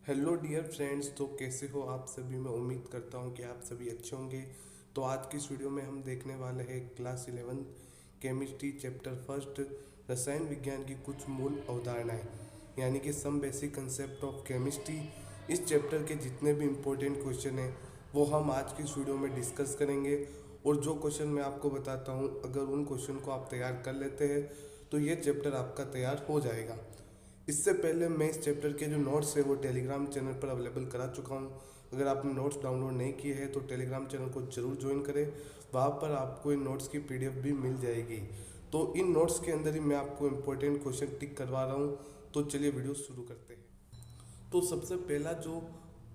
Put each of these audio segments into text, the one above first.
Hello dear friends. तो कैसे हो आप सभी। मैं उम्मीद करता हूँ कि आप सभी अच्छे होंगे। तो आज की इस वीडियो में हम देखने वाले हैं क्लास 11 केमिस्ट्री चैप्टर फर्स्ट रसायन विज्ञान की कुछ मूल अवधारणाएं, यानी कि some basic concept of chemistry. इस चैप्टर के जितने भी इम्पोर्टेंट क्वेश्चन हैं वो हम आज की इस वीडियो में डिस्कस करेंगे। और जो क्वेश्चन मैं आपको बताता हूँ, अगर उन क्वेश्चन को आप तैयार कर लेते हैं तो ये चैप्टर आपका तैयार हो जाएगा। इससे पहले मैं इस चैप्टर के जो नोट्स है वो टेलीग्राम चैनल पर अवेलेबल करा चुका हूँ। अगर आपने नोट्स डाउनलोड नहीं किए हैं तो टेलीग्राम चैनल को जरूर ज्वाइन करें। वहाँ पर आपको इन नोट्स की पीडीएफ भी मिल जाएगी। तो इन नोट्स के अंदर ही मैं आपको इम्पोर्टेंट क्वेश्चन टिक करवा रहा हूँ। तो चलिए वीडियो शुरू करते हैं। तो सबसे पहला जो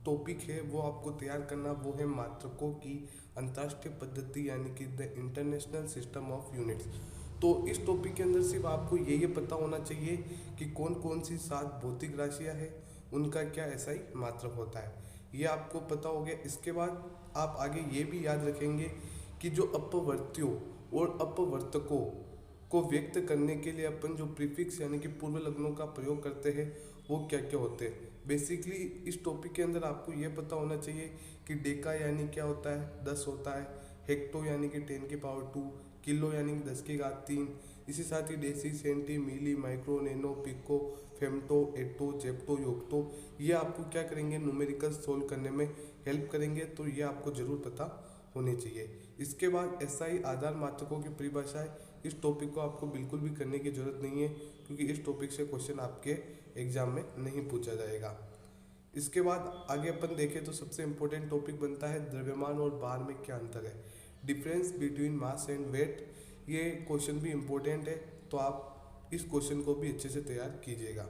टॉपिक है वो आपको तैयार करना वो है मात्रकों की अंतर्राष्ट्रीय पद्धति, यानी कि the international system of units. तो इस टॉपिक के अंदर सिर्फ आपको ये पता होना चाहिए कि कौन कौन सी 7 भौतिक राशियां हैं, उनका क्या एसआई मात्रक होता है, ये आपको पता हो गया। इसके बाद आप आगे ये भी याद रखेंगे कि जो अपवर्तियों और अपवर्तकों को व्यक्त करने के लिए अपन जो प्रीफिक्स यानी कि पूर्व लग्नों का प्रयोग करते हैं वो क्या क्या होते हैं। बेसिकली इस टॉपिक के अंदर आपको ये पता होना चाहिए कि डेका यानी क्या होता है, 10 होता है। हेक्टो यानी कि 10 की पावर 2। किलो यानी कि 10 की घात 3। इसी साथ ही डेसी, सेंटी, मिली, माइक्रो, नैनो, पिको, फेम्टो, एटो, जेप्टो, योक्टो, ये आपको क्या करेंगे, न्यूमेरिकल सोल्व करने में हेल्प करेंगे। तो ये आपको जरूर पता होने चाहिए। इसके बाद एसआई आधार मात्रकों की परिभाषा है। इस टॉपिक को आपको बिल्कुल भी करने की जरूरत नहीं है, क्योंकि इस टॉपिक से क्वेश्चन आपके एग्जाम में नहीं पूछा जाएगा। इसके बाद आगे अपन देखें तो सबसे इंपॉर्टेंट टॉपिक बनता है द्रव्यमान और भार में क्या अंतर है, difference between mass and weight. ये क्वेश्चन भी इम्पोर्टेंट है, तो आप इस क्वेश्चन को भी अच्छे से तैयार कीजिएगा।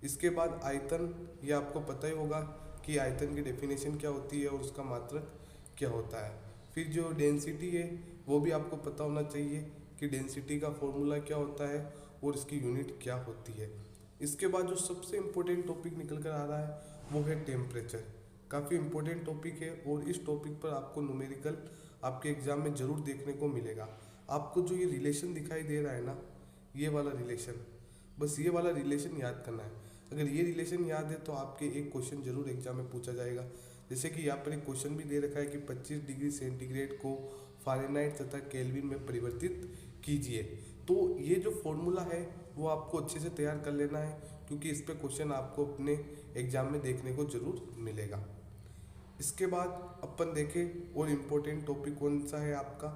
इसके बाद आयतन, ये आपको पता ही होगा कि आयतन की डेफिनेशन क्या होती है और उसका मात्रक क्या होता है। फिर जो डेंसिटी है वो भी आपको पता होना चाहिए कि डेंसिटी का फॉर्मूला क्या होता है और इसकी यूनिट क्या होती है। इसके बाद जो सबसे इम्पोर्टेंट टॉपिक निकल कर आ रहा है वो है टेम्परेचर। काफ़ी इम्पोर्टेंट टॉपिक है और इस टॉपिक पर आपको न्यूमेरिकल आपके एग्जाम में ज़रूर देखने को मिलेगा। आपको जो ये रिलेशन दिखाई दे रहा है ना, ये वाला रिलेशन, बस ये वाला रिलेशन याद करना है। अगर ये रिलेशन याद है तो आपके एक क्वेश्चन जरूर एग्जाम में पूछा जाएगा। जैसे कि यहाँ पर एक क्वेश्चन भी दे रखा है कि 25 डिग्री सेंटीग्रेड को फ़ारेनहाइट तथा केल्विन में परिवर्तित कीजिए। तो ये जो फॉर्मूला है वो आपको अच्छे से तैयार कर लेना है, क्योंकि इस पे क्वेश्चन आपको अपने एग्जाम में देखने को जरूर मिलेगा। इसके बाद अपन देखें और इम्पोर्टेंट टॉपिक कौन सा है आपका,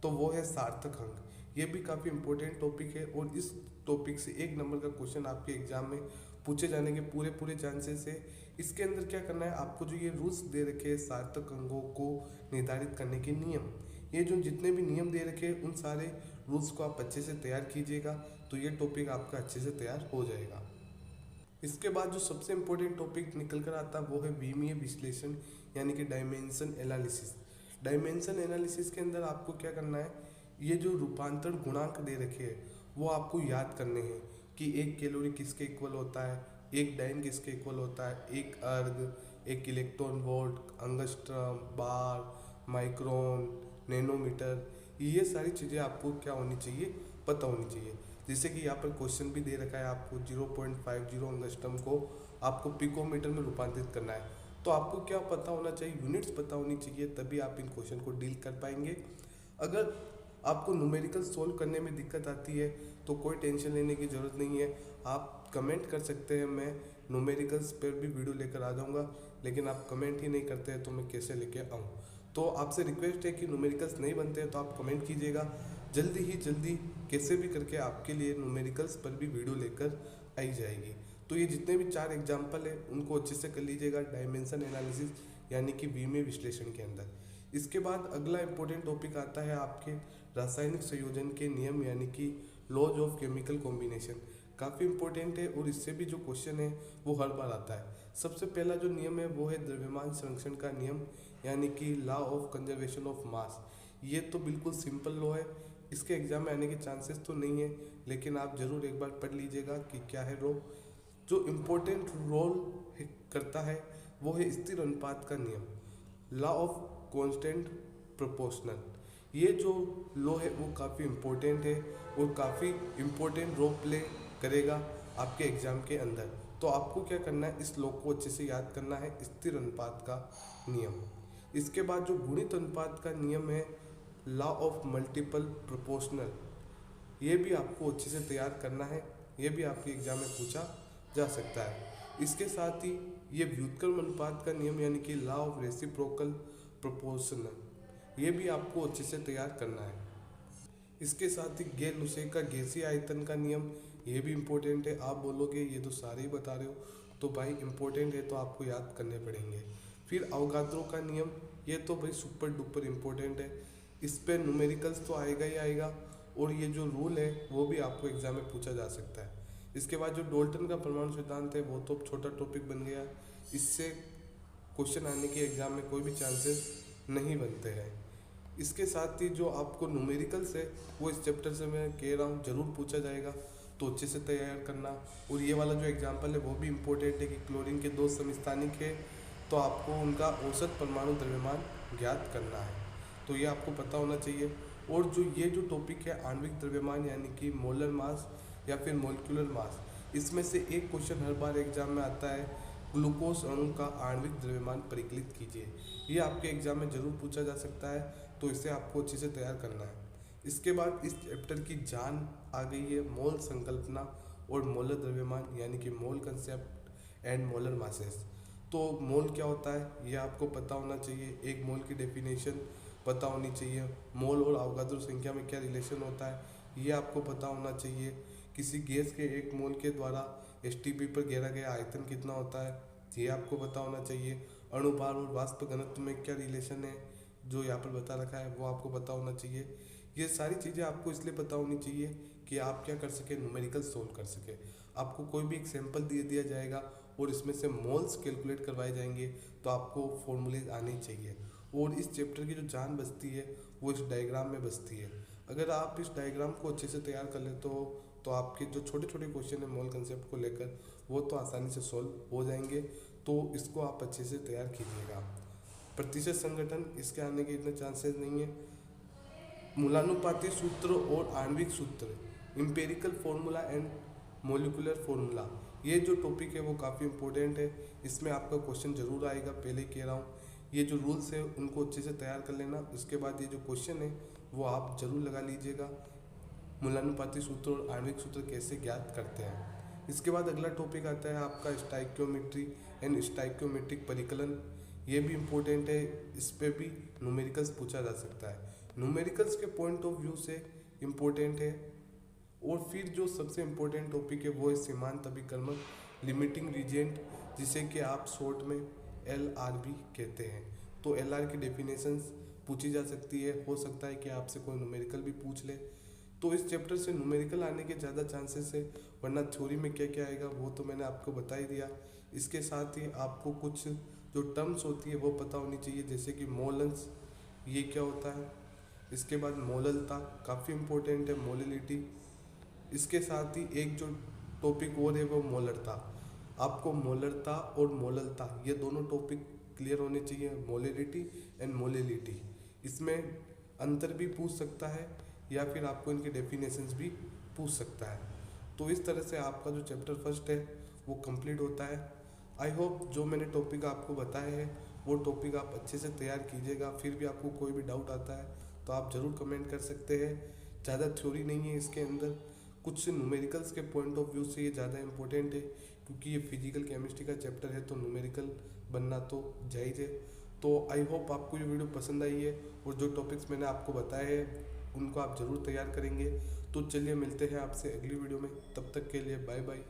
तो वो है सार्थक अंक। ये भी काफ़ी इम्पोर्टेंट टॉपिक है और इस टॉपिक से 1 नंबर का क्वेश्चन आपके एग्जाम में पूछे जाने के पूरे चांसेस है। इसके अंदर क्या करना है, आपको जो ये रूल्स दे रखे हैं सार्थक अंकों को निर्धारित करने के नियम, ये जो जितने भी नियम दे रखे हैं उन सारे रूल्स को आप अच्छे से तैयार कीजिएगा, तो ये टॉपिक आपका अच्छे से तैयार हो जाएगा। इसके बाद जो सबसे इम्पोर्टेंट टॉपिक निकल कर आता है वो है विमीय विश्लेषण, यानी कि डायमेंशन एनालिसिस। डायमेंशन एनालिसिस के अंदर आपको क्या करना है, ये जो रूपांतरण गुणांक दे रखे हैं वो आपको याद करने हैं कि 1 कैलोरी किसके इक्वल होता है, 1 डाइन किसके इक्वल होता है, 1 अर्ग, 1 इलेक्ट्रॉन वोल्ट, अंगस्ट्रम, बार, माइक्रोन, नैनोमीटर, ये सारी चीज़ें आपको क्या होनी चाहिए, पता होनी चाहिए। जैसे कि यहाँ पर क्वेश्चन भी दे रखा है आपको 0.50 अंगस्ट्रम को आपको पिकोमीटर में रूपांतरित करना है। तो आपको क्या पता होना चाहिए, यूनिट्स पता होनी चाहिए, तभी आप इन क्वेश्चन को डील कर पाएंगे। अगर आपको न्यूमेरिकल सोल्व करने में दिक्कत आती है तो कोई टेंशन लेने की ज़रूरत नहीं है, आप कमेंट कर सकते हैं। मैं न्यूमेरिकल्स पर भी वीडियो लेकर आ जाऊँगा, लेकिन आप कमेंट ही नहीं करते हैं तो मैं कैसे लेके आऊँ। तो आपसे रिक्वेस्ट है कि न्यूमेरिकल्स नहीं बनते हैं तो आप कमेंट कीजिएगा, जल्दी ही जल्दी कैसे भी करके आपके लिए न्यूमेरिकल्स पर भी वीडियो लेकर आई जाएगी। तो ये जितने भी 4 एग्जाम्पल है उनको अच्छे से कर लीजिएगा डायमेंशन एनालिसिस यानी कि विमीय विश्लेषण के अंदर। इसके बाद अगला इंपॉर्टेंट टॉपिक आता है आपके रासायनिक संयोजन के नियम, यानी कि लॉज ऑफ केमिकल कॉम्बिनेशन। काफ़ी इंपॉर्टेंट है और इससे भी जो क्वेश्चन है वो हर बार आता है। सबसे पहला जो नियम है वो है द्रव्यमान संरक्षण का नियम, यानी कि law of conservation of mass. ये तो बिल्कुल सिंपल लॉ है, इसके एग्जाम में आने के चांसेस तो नहीं है, लेकिन आप ज़रूर एक बार पढ़ लीजिएगा कि क्या है रो। जो इम्पोर्टेंट रोल करता है वो है स्थिर अनुपात का नियम, लॉ ऑफ कांस्टेंट प्रोपोर्शनल। ये जो लॉ है वो काफ़ी इम्पोर्टेंट है और काफ़ी इम्पोर्टेंट रोल प्ले करेगा आपके एग्ज़ाम के अंदर। तो आपको क्या करना है, इस लॉ को अच्छे से याद करना है, स्थिर अनुपात का नियम। इसके बाद जो गुणित अनुपात का नियम है, लॉ ऑफ मल्टीपल प्रोपोर्शनल, ये भी आपको अच्छे से तैयार करना है, ये भी आपके एग्जाम में पूछा जा सकता है। इसके साथ ही ये व्युत्क्रम अनुपात का नियम यानी कि लॉ ऑफ रेसिप्रोकल प्रोपोर्शनल, ये भी आपको अच्छे से तैयार करना है। इसके साथ ही गेल-लुसे का गैसीय आयतन का नियम, ये भी इम्पोर्टेंट है। आप बोलोगे ये तो सारे ही बता रहे हो, तो भाई इम्पोर्टेंट है तो आपको याद करने पड़ेंगे। फिर अवगाद्रो का नियम, ये तो भाई सुपर डुपर इम्पोर्टेंट है, इस पर न्यूमेरिकल्स तो आएगा ही आएगा, और ये जो रूल है वो भी आपको एग्जाम में पूछा जा सकता है। इसके बाद जो डाल्टन का परमाणु सिद्धांत है, वो तो छोटा टॉपिक बन गया, इससे क्वेश्चन आने के एग्जाम में कोई भी चांसेस नहीं बनते हैं। इसके साथ ही जो आपको न्यूमेरिकल्स है वो इस चैप्टर से मैं कह रहा हूँ ज़रूर पूछा जाएगा, तो अच्छे से तैयार करना। और ये वाला जो एग्जाम्पल है वो भी इम्पोर्टेंट है कि क्लोरीन के 2 समस्थानिक है, तो आपको उनका औसत परमाणु द्रव्यमान ज्ञात करना है, तो ये आपको पता होना चाहिए। और जो ये जो टॉपिक है आणविक द्रव्यमान यानी कि मोलर मास या फिर मोलिकुलर मास, इसमें से एक क्वेश्चन हर बार एग्जाम में आता है, ग्लूकोज अणु का आणविक द्रव्यमान परिकलित कीजिए। ये आपके एग्जाम में जरूर पूछा जा सकता है, तो इसे आपको अच्छे से तैयार करना है। इसके बाद इस चैप्टर की जान आ गई है मोल संकल्पना और मोलर द्रव्यमान यानी कि मोल कंसेप्ट एंड मोलर मासेस। तो मोल क्या होता है ये आपको पता होना चाहिए, एक मोल की डेफिनेशन पता होनी चाहिए, मोल और अवगाद्रो संख्या में क्या रिलेशन होता है ये आपको पता होना चाहिए, किसी गैस के एक मोल के द्वारा एसटीपी पर घेरा गया आयतन कितना होता है ये आपको पता होना चाहिए, अणुभार और वाष्प घनत्व में क्या रिलेशन है जो यहाँ पर बता रखा है वो आपको पता होना चाहिए। ये सारी चीज़ें आपको इसलिए पता होनी चाहिए कि आप क्या कर सके, न्यूमेरिकल सोल्व कर सके। आपको कोई भी एक सैंपल दे दिया जाएगा और इसमें से मोल्स कैलकुलेट करवाए जाएंगे, तो आपको फॉर्मूले आने चाहिए। और इस चैप्टर की जो जान बचती है वो इस डायग्राम में बचती है। अगर आप इस डायग्राम को अच्छे से तैयार कर लेते हो तो आपके जो छोटे छोटे क्वेश्चन है मोल कंसेप्ट को लेकर वो तो आसानी से सॉल्व हो जाएंगे, तो इसको आप अच्छे से तैयार कीजिएगा। प्रतिशत संगठन, इसके आने के इतने चांसेस नहीं है। मूलानुपाती सूत्र और आणविक सूत्र, empirical formula and molecular formula, ये जो टॉपिक है वो काफ़ी इंपॉर्टेंट है, इसमें आपका क्वेश्चन जरूर आएगा, पहले ही कह रहा हूँ। ये जो रूल्स है उनको अच्छे से तैयार कर लेना, उसके बाद ये जो क्वेश्चन है वो आप जरूर लगा लीजिएगा। मूलानुपाती सूत्र और आणविक सूत्र कैसे ज्ञात करते हैं। इसके बाद अगला टॉपिक आता है आपका स्टाइक्योमेट्री एंड स्टाइक्योमेट्रिक परिकलन, ये भी इम्पोर्टेंट है, इस पर भी न्यूमेरिकल्स पूछा जा सकता है, न्यूमेरिकल्स के पॉइंट ऑफ व्यू से इम्पोर्टेंट है। और फिर जो सबसे इम्पोर्टेंट टॉपिक है वो है सीमांत अभिकर्मक, लिमिटिंग रीजेंट, जिसे कि आप शॉर्ट में LR भी कहते हैं। तो LR की डेफिनेशंस पूछी जा सकती है, हो सकता है कि आपसे कोई न्यूमेरिकल भी पूछ ले, तो इस चैप्टर से न्यूमेरिकल आने के ज़्यादा चांसेस है, वरना थ्योरी में क्या क्या आएगा वो तो मैंने आपको बता ही दिया। इसके साथ ही आपको कुछ जो टर्म्स होती है वो पता होनी चाहिए, जैसे कि मोलन्स, ये क्या होता है। इसके बाद मोललता काफ़ी इम्पोर्टेंट है, मोलिलिटी। इसके साथ ही एक जो टॉपिक और है वो मोलरता, आपको मोलरता और मोललता ये दोनों टॉपिक क्लियर होने चाहिए, मोलिलिटी एंड मोलिलिटी, इसमें अंतर भी पूछ सकता है या फिर आपको इनके डेफिनेशंस भी पूछ सकता है। तो इस तरह से आपका जो चैप्टर फर्स्ट है वो कंप्लीट होता है। आई होप जो मैंने टॉपिक आपको बताए हैं वो टॉपिक आप अच्छे से तैयार कीजिएगा। फिर भी आपको कोई भी डाउट आता है तो आप ज़रूर कमेंट कर सकते हैं। ज़्यादा थ्योरी नहीं है इसके अंदर, कुछ न्यूमेरिकल्स के पॉइंट ऑफ व्यू से ये ज़्यादा इंपॉर्टेंट है, क्योंकि ये फिजिकल केमिस्ट्री का चैप्टर है तो न्यूमेरिकल बनना तो जायज़ है। तो आई होप आपको ये वीडियो पसंद आई है और जो टॉपिक्स मैंने आपको बताए हैं उनको आप ज़रूर तैयार करेंगे। तो चलिए मिलते हैं आपसे अगली वीडियो में, तब तक के लिए बाय बाय।